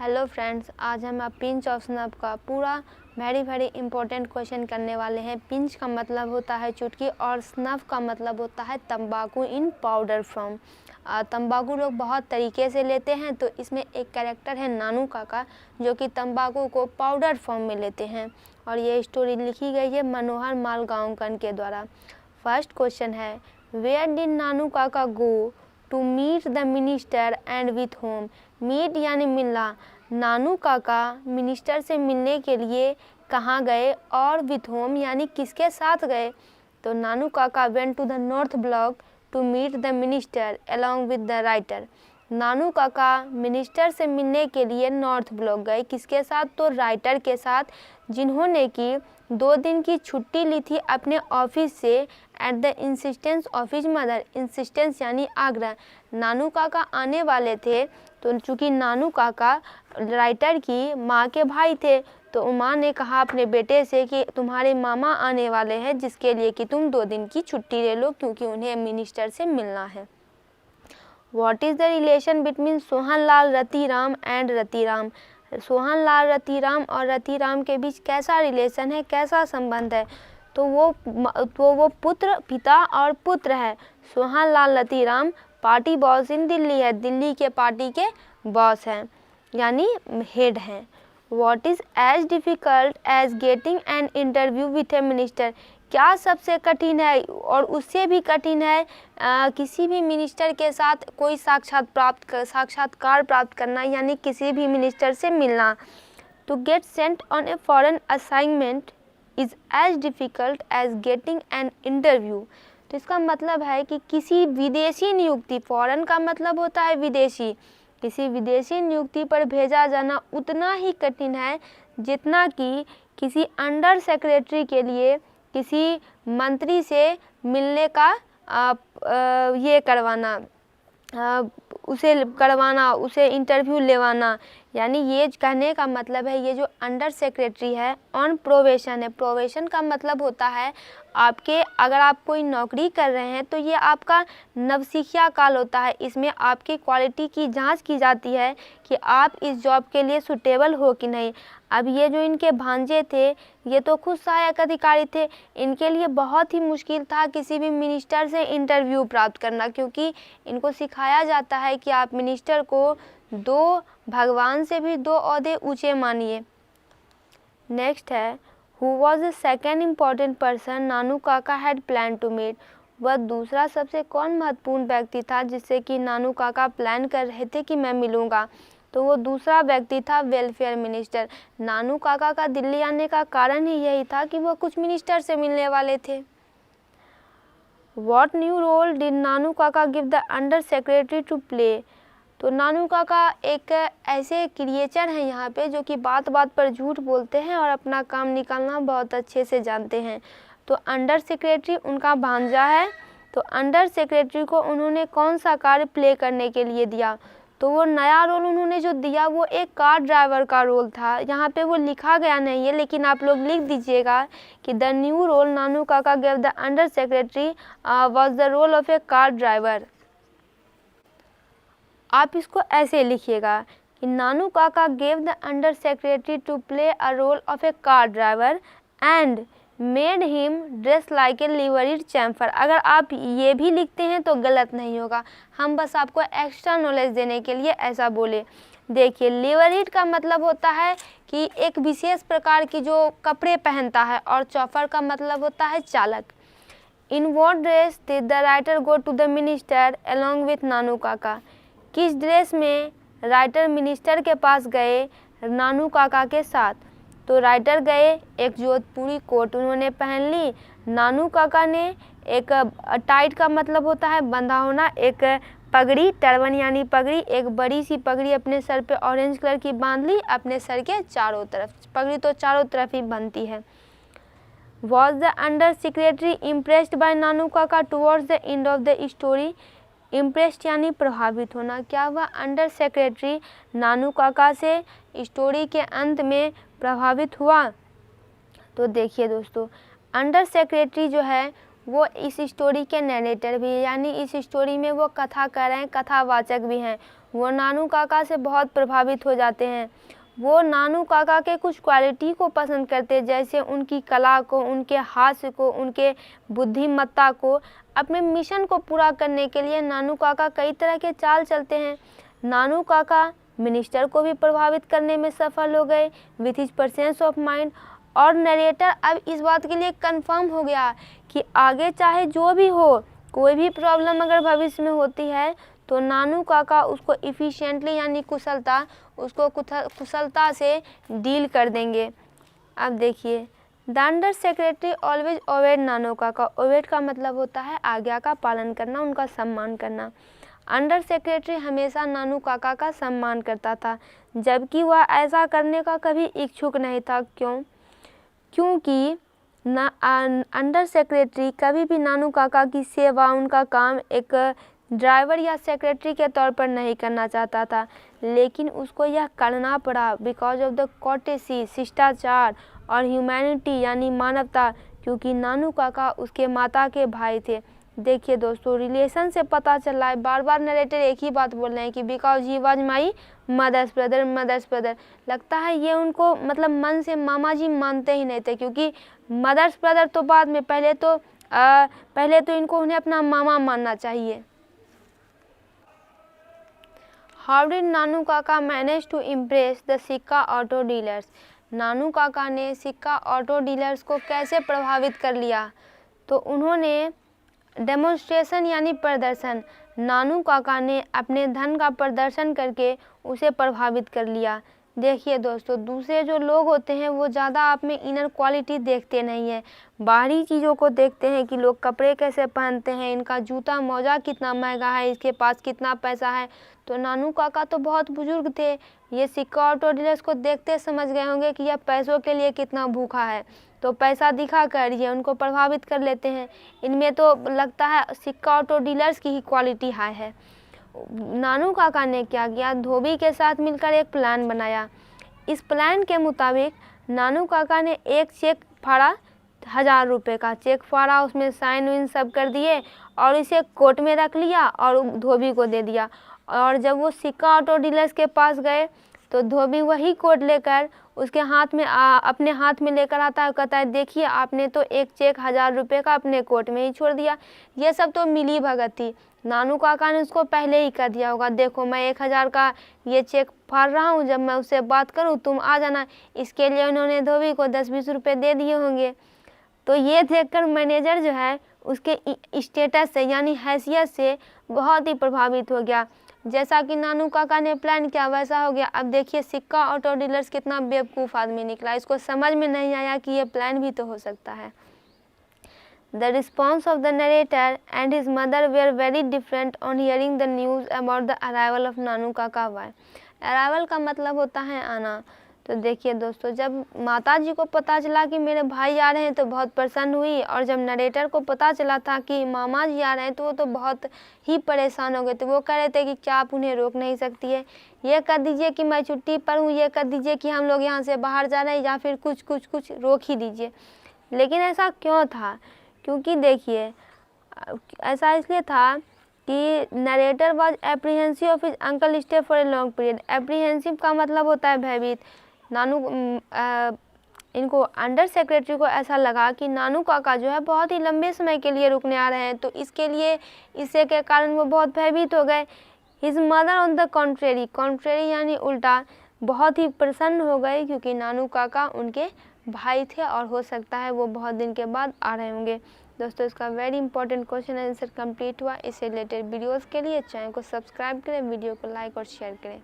Hello friends, आज हम pinch of snuff का पूरा वेरी इंपॉर्टेंट क्वेश्चन करने वाले हैं। पिंच का मतलब होता है चुटकी और स्नफ का मतलब होता है तंबाकू इन पाउडर फॉर्म। तंबाकू लोग बहुत तरीके से लेते हैं, तो इसमें एक कैरेक्टर है नानू काका जो कि तंबाकू को पाउडर फॉर्म में लेते हैं और ये स्टोरी लिखी गई है मनोहर मालगांवकर के द्वारा। फर्स्ट क्वेश्चन है, where did Nanu Kaka go to meet the minister and with home. Meet यानी मिलना, नानू काका मिनिस्टर से मिलने के लिए कहाँ गए और विथ होम यानी किसके साथ गए। तो Nanu Kaka went to the North Block to meet the minister along with the writer. Nanu Kaka minister से मिलने के लिए नॉर्थ ब्लॉक गए, किसके साथ, तो राइटर के साथ, जिन्होंने कि 2 दिन की छुट्टी ली थी अपने ऑफिस से at the insistence of his mother. Insistence यानी आग्रह। नानू काका आने वाले थे, तो चूँकि नानू काका राइटर की माँ के भाई थे, तो माँ ने कहा अपने बेटे से कि तुम्हारे मामा आने वाले हैं जिसके लिए कि तुम 2 दिन की छुट्टी ले लो क्योंकि उन्हें मिनिस्टर से मिलना है। What is the relation between Sohanlal Ratiram and Ratiram. Sohanlal Ratiram और रतिराम के बीच कैसा रिलेशन है, कैसा संबंध है, तो वो पुत्र, पिता और पुत्र है। सोहनलाल रतिराम पार्टी बॉस इन दिल्ली है, दिल्ली के पार्टी के बॉस हैं यानी हेड हैं। What is as difficult as getting an interview with a minister। क्या सबसे कठिन है और उससे भी कठिन है किसी भी मिनिस्टर के साथ कोई साक्षात्कार प्राप्त करना यानी किसी भी मिनिस्टर से मिलना। To get sent on a foreign assignment is as difficult as getting an interview. तो इसका मतलब है कि किसी विदेशी नियुक्ति, फॉरेन का मतलब होता है विदेशी, किसी विदेशी नियुक्ति पर भेजा जाना उतना ही कठिन है जितना कि किसी अंडर सेक्रेटरी के लिए किसी मंत्री से मिलने का उसे इंटरव्यू लेवाना। यानी ये कहने का मतलब है ये जो अंडर सेक्रेटरी है ऑन प्रोवेशन है। प्रोवेशन का मतलब होता है अगर आप कोई नौकरी कर रहे हैं तो ये आपका नवसिखिया काल होता है। इसमें आपकी क्वालिटी की जांच की जाती है कि आप इस जॉब के लिए सुटेबल हो कि नहीं। अब ये जो इनके भांजे थे ये तो खुद सहायक अधिकारी थे, इनके लिए बहुत ही मुश्किल था किसी भी मिनिस्टर से इंटरव्यू प्राप्त करना, क्योंकि इनको सिखाया जाता है कि आप मिनिस्टर को भगवान से भी 2 ओहदे ऊंचे मानिए। नेक्स्ट है, who was the second important person Nanu Kaka had plan to meet. वह दूसरा सबसे कौन महत्वपूर्ण व्यक्ति था जिससे कि नानू काका प्लान कर रहे थे कि मैं मिलूँगा। तो वो दूसरा व्यक्ति था वेलफेयर मिनिस्टर। नानू काका का दिल्ली आने का कारण ही यही था कि वह कुछ मिनिस्टर से मिलने वाले थे। What new role did Nanu Kaka give the under secretary to play. तो नानू काका एक ऐसे क्रिएचर हैं यहाँ पे जो कि बात बात पर झूठ बोलते हैं और अपना काम निकालना बहुत अच्छे से जानते हैं। तो अंडर सेक्रेटरी उनका भांजा है, तो अंडर सेक्रेटरी को उन्होंने कौन सा कार्य प्ले करने के लिए दिया, तो वो नया रोल उन्होंने जो दिया वो एक कार ड्राइवर का रोल था। यहाँ पे वो लिखा गया नहीं है लेकिन आप लोग लिख दीजिएगा कि the new role Nanu Kaka gave the under secretary was the role of a car driver. आप इसको ऐसे लिखिएगा कि Nanu Kaka gave the under secretary to play a role of a car driver and made him dress like a liveried chauffeur. अगर आप ये भी लिखते हैं तो गलत नहीं होगा, हम बस आपको एक्स्ट्रा नॉलेज देने के लिए ऐसा बोले। देखिए, लिवरीड का मतलब होता है कि एक विशेष प्रकार की जो कपड़े पहनता है और चौफर का मतलब होता है चालक। In what dress did the writer go to the minister along with Nanu Kaka. किस ड्रेस में राइटर मिनिस्टर के पास गए नानू काका के साथ। तो राइटर गए, एक जोधपुरी कोट उन्होंने पहन ली, नानू काका ने एक टाइट का मतलब होता है बंधा होना, एक पगड़ी, टर्बन यानी पगड़ी, एक बड़ी सी पगड़ी अपने सर पे ऑरेंज कलर की बांध ली अपने सर के चारों तरफ। पगड़ी तो चारों तरफ ही बनती है। Was the under secretary impressed by Nanu Kaka towards the end of the story. Impressed यानी प्रभावित होना। क्या वह अंडर सेक्रेटरी नानू काका से स्टोरी के अंत में प्रभावित हुआ। तो देखिए दोस्तों, अंडर सेक्रेटरी जो है वो इस स्टोरी के नरेटर भी है, यानी इस स्टोरी में वो कथा कर रहे हैं, कथावाचक भी हैं। वो नानू काका से बहुत प्रभावित हो जाते हैं। वो नानू काका के कुछ क्वालिटी को पसंद करते हैं, जैसे उनकी कला को, उनके हास्य को, उनके बुद्धिमत्ता को। अपने मिशन को पूरा करने के लिए नानू काका कई तरह के चाल चलते हैं। नानू काका मिनिस्टर को भी प्रभावित करने में सफल हो गए with his presence of mind. और नरेटर अब इस बात के लिए कंफर्म हो गया कि आगे चाहे जो भी हो, कोई भी प्रॉब्लम अगर भविष्य में होती है तो नानू काका उसको इफ़िशिएंटली यानी कुशलता से डील कर देंगे। अब देखिए, the under secretary always obeyed Nanu Kaka. Obeyed का मतलब होता है आज्ञा का पालन करना, उनका सम्मान करना। अंडर सेक्रेटरी हमेशा नानू काका का सम्मान करता था, जबकि वह ऐसा करने का कभी इच्छुक नहीं था। क्योंकि अंडर सेक्रेटरी कभी भी नानू काका की सेवा, उनका काम एक ड्राइवर या सेक्रेटरी के तौर पर नहीं करना चाहता था, लेकिन उसको यह करना पड़ा बिकॉज ऑफ द कोर्टेसी, शिष्टाचार और ह्यूमैनिटी यानी मानवता, क्योंकि नानू काका उसके माता के भाई थे। देखिए दोस्तों, रिलेशन से पता चल रहा है, बार बार नरेटर एक ही बात बोल रहे हैं कि because he was my mother's brother. लगता है ये उनको मतलब मन से मामा जी मानते ही नहीं थे, क्योंकि मदर्स ब्रदर तो बाद में, पहले तो इनको उन्हें अपना मामा मानना चाहिए। हाउ डिड नानू काका मैनेज टू इम्प्रेस द सिक्का ऑटो डीलर्स। नानू काका ने सिक्का ऑटो डीलर्स को कैसे प्रभावित कर लिया? तो उन्होंने डेमोन्स्ट्रेशन यानी प्रदर्शन, नानू काका ने अपने धन का प्रदर्शन करके उसे प्रभावित कर लिया। देखिए दोस्तों, दूसरे जो लोग होते हैं वो ज़्यादा आप में इनर क्वालिटी देखते नहीं हैं, बाहरी चीज़ों को देखते हैं कि लोग कपड़े कैसे पहनते हैं, इनका जूता मोजा कितना महंगा है, इसके पास कितना पैसा है। तो नानू काका तो बहुत बुजुर्ग थे, ये सिक्का ऑटो डीलर्स को देखते समझ गए होंगे कि यह पैसों के लिए कितना भूखा है, तो पैसा दिखा कर ये उनको प्रभावित कर लेते हैं। इनमें तो लगता है सिक्का ऑटो डीलर्स की ही क्वालिटी हाई है। नानू काका ने क्या किया, धोबी के साथ मिलकर एक प्लान बनाया। इस प्लान के मुताबिक नानू काका ने एक चेक फाड़ा, 1000 रुपये का चेक फाड़ा, उसमें साइन वाइन सब कर दिए और इसे कोट में रख लिया और धोबी को दे दिया। और जब वो सिक्का ऑटो डीलर्स के पास गए तो धोबी वही कोट लेकर उसके हाथ में अपने हाथ में लेकर आता है, कहता है देखिए आपने तो एक चेक 1000 रुपये का अपने कोट में ही छोड़ दिया। ये सब तो मिली भगत थी। नानू काका ने उसको पहले ही कह दिया होगा, देखो मैं 1000 का ये चेक फाड़ रहा हूँ, जब मैं उससे बात करूँ तुम आ जाना। इसके लिए उन्होंने धोबी को 10-20 रुपये दे दिए होंगे। तो ये देखकर मैनेजर जो है उसके स्टेटस से यानी हैसियत से बहुत ही प्रभावित हो गया। जैसा कि नानू काका ने प्लान किया वैसा हो गया। अब देखिए सिक्का ऑटो डीलर्स कितना बेवकूफ़ आदमी निकला, इसको समझ में नहीं आया कि ये प्लान भी तो हो सकता है। The response of the narrator and his mother were very different on hearing the news about the arrival of नानू काका। अराइवल का मतलब होता है आना। तो देखिए दोस्तों, जब माता जी को पता चला कि मेरे भाई आ रहे हैं तो बहुत प्रसन्न हुई, और जब नरेटर को पता चला था कि मामा जी आ रहे हैं तो वो तो बहुत ही परेशान हो गए थे। वो कह रहे थे कि क्या आप उन्हें रोक नहीं सकती है, ये कर दीजिए कि मैं छुट्टी पर हूँ, ये कर दीजिए कि हम लोग यहाँ से बाहर जा रहे हैं, या फिर कुछ रोक ही दीजिए। लेकिन ऐसा क्यों था? क्योंकि देखिए ऐसा इसलिए था कि narrator was apprehensive of his uncle stay for a long period. Apprehensive का मतलब होता है भयभीत। इनको अंडर सेक्रेटरी को ऐसा लगा कि नानू काका जो है बहुत ही लंबे समय के लिए रुकने आ रहे हैं, तो इससे के कारण वो बहुत भयभीत हो गए। His mother on the contrary यानी उल्टा बहुत ही प्रसन्न हो गए, क्योंकि नानू काका उनके भाई थे और हो सकता है वो बहुत दिन के बाद आ रहे होंगे। दोस्तों, इसका very important question answer complete हुआ। इससे रिलेटेड वीडियोज़ के लिए चैनल को सब्सक्राइब करें, वीडियो को लाइक और शेयर करें।